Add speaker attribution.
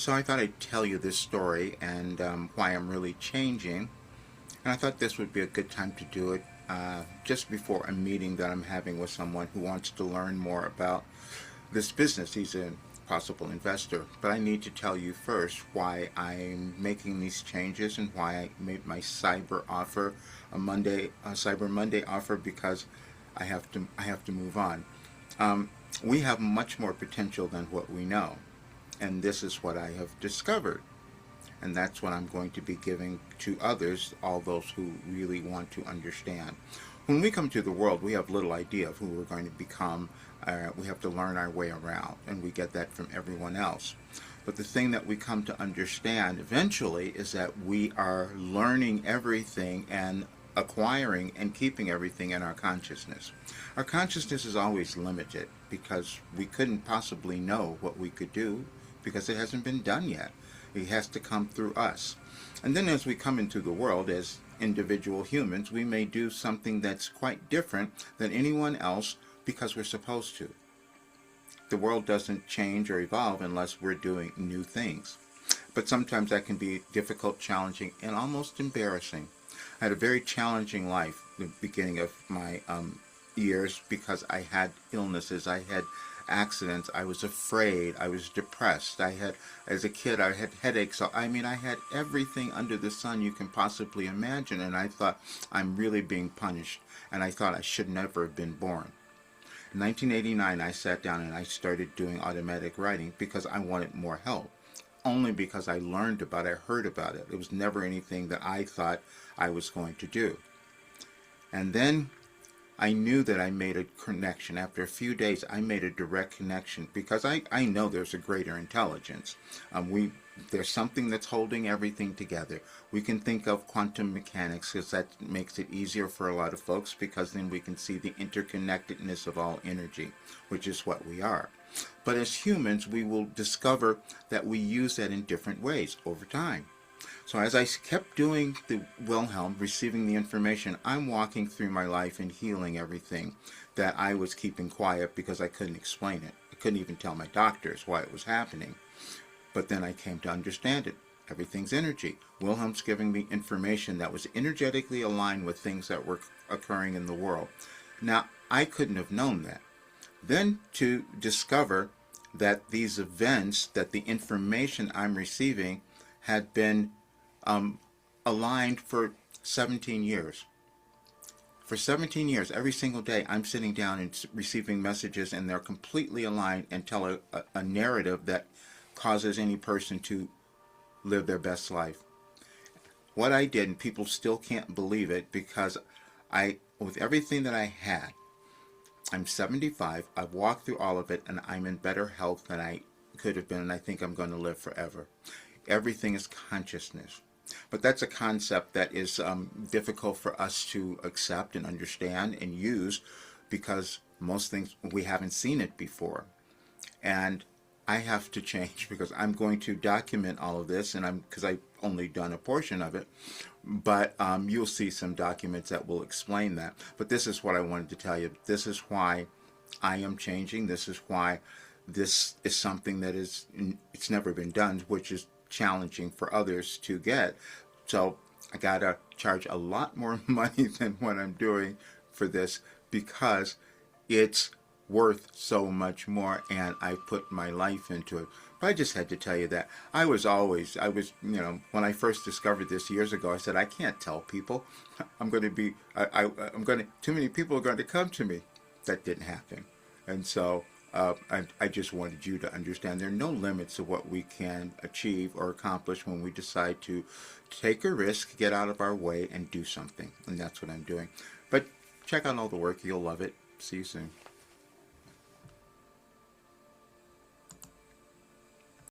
Speaker 1: So I thought I'd tell you this story and why I'm really changing. And I thought this would be a good time to do it just before a meeting that I'm having with someone who wants to learn more about this business. He's a possible investor. But I need to tell you first why I'm making these changes and why I made my cyber offer a Cyber Monday offer, because I have to move on. We have much more potential than what we know. And this is what I have discovered. And that's what I'm going to be giving to others, all those who really want to understand. When we come to the world, we have little idea of who we're going to become. We have to learn our way around, and we get that from everyone else. But the thing that we come to understand eventually is that we are learning everything and acquiring and keeping everything in our consciousness. Our consciousness is always limited because we couldn't possibly know what we could do because it hasn't been done yet. It has to come through us. And then as we come into the world as individual humans, we may do something that's quite different than anyone else because we're supposed to. The world doesn't change or evolve unless we're doing new things. But sometimes that can be difficult, challenging, and almost embarrassing. I had a very challenging life at the beginning of my years because I had illnesses, I had accidents, I was afraid, I was depressed, as a kid, I had headaches. So, I had everything under the sun you can possibly imagine, and I thought, I'm really being punished, and I thought I should never have been born. In 1989, I sat down and I started doing automatic writing because I wanted more help. Only because I learned about it, I heard about it. It was never anything that I thought I was going to do. And then I knew that I made a connection. After a few days, I made a direct connection because I know there's a greater intelligence. There's something that's holding everything together. We can think of quantum mechanics because that makes it easier for a lot of folks, because then we can see the interconnectedness of all energy, which is what we are. But as humans, we will discover that we use that in different ways over time. So as I kept doing the Wilhelm, receiving the information, I'm walking through my life and healing everything that I was keeping quiet because I couldn't explain it. I couldn't even tell my doctors why it was happening. But then I came to understand it. Everything's energy. Wilhelm's giving me information that was energetically aligned with things that were occurring in the world. Now, I couldn't have known that. Then to discover that these events, that the information I'm receiving had been aligned for 17 years. For 17 years, every single day, I'm sitting down and receiving messages, and they're completely aligned and tell a narrative that causes any person to live their best life. What I did, and people still can't believe it, because with everything that I had, I'm 75, I've walked through all of it, and I'm in better health than I could have been, and I think I'm going to live forever. Everything is consciousness. But that's a concept that is difficult for us to accept and understand and use, because most things, we haven't seen it before. And I have to change because I'm going to document all of this, and because I've only done a portion of it, but you'll see some documents that will explain that. But this is what I wanted to tell you. This is why I am changing. This is why this is something that it's never been done, which is challenging for others to get. So I gotta charge a lot more money than what I'm doing for this, because it's worth so much more, and I put my life into it. But I just had to tell you that I was, when I first discovered this years ago, I said, I can't tell people. I'm going to be, too many people are going to come to me. That didn't happen. And so I just wanted you to understand there are no limits to what we can achieve or accomplish when we decide to take a risk, get out of our way, and do something. And that's what I'm doing. But check out all the work. You'll love it. See you soon.